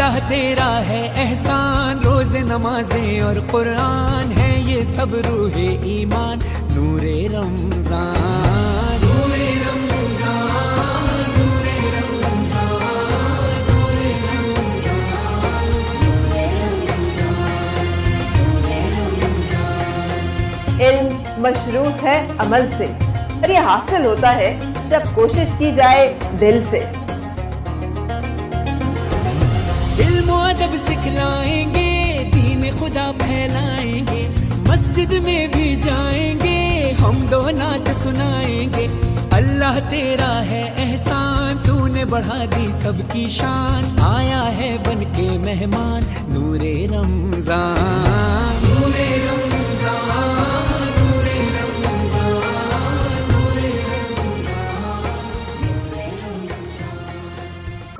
अल्लाह तेरा है एहसान, रोज़े नमाजें और कुरान है ये सब रूहे ईमान, नूरे रमजान, नूरे रमजान, नूरे रमजान, नूरे रमजान, नूरे रमजान, नूरे रमजान। इल्म मशरूत है अमल से, और ये हासिल होता है जब कोशिश की जाए दिल से। इल्म और अदब सिखलाएंगे, दीन खुदा फैलाएंगे, मस्जिद में भी जाएंगे, हम दो नात सुनाएंगे। अल्लाह तेरा है एहसान, तूने बढ़ा दी सबकी शान, आया है बन के मेहमान, नूरे रमजान, नूरे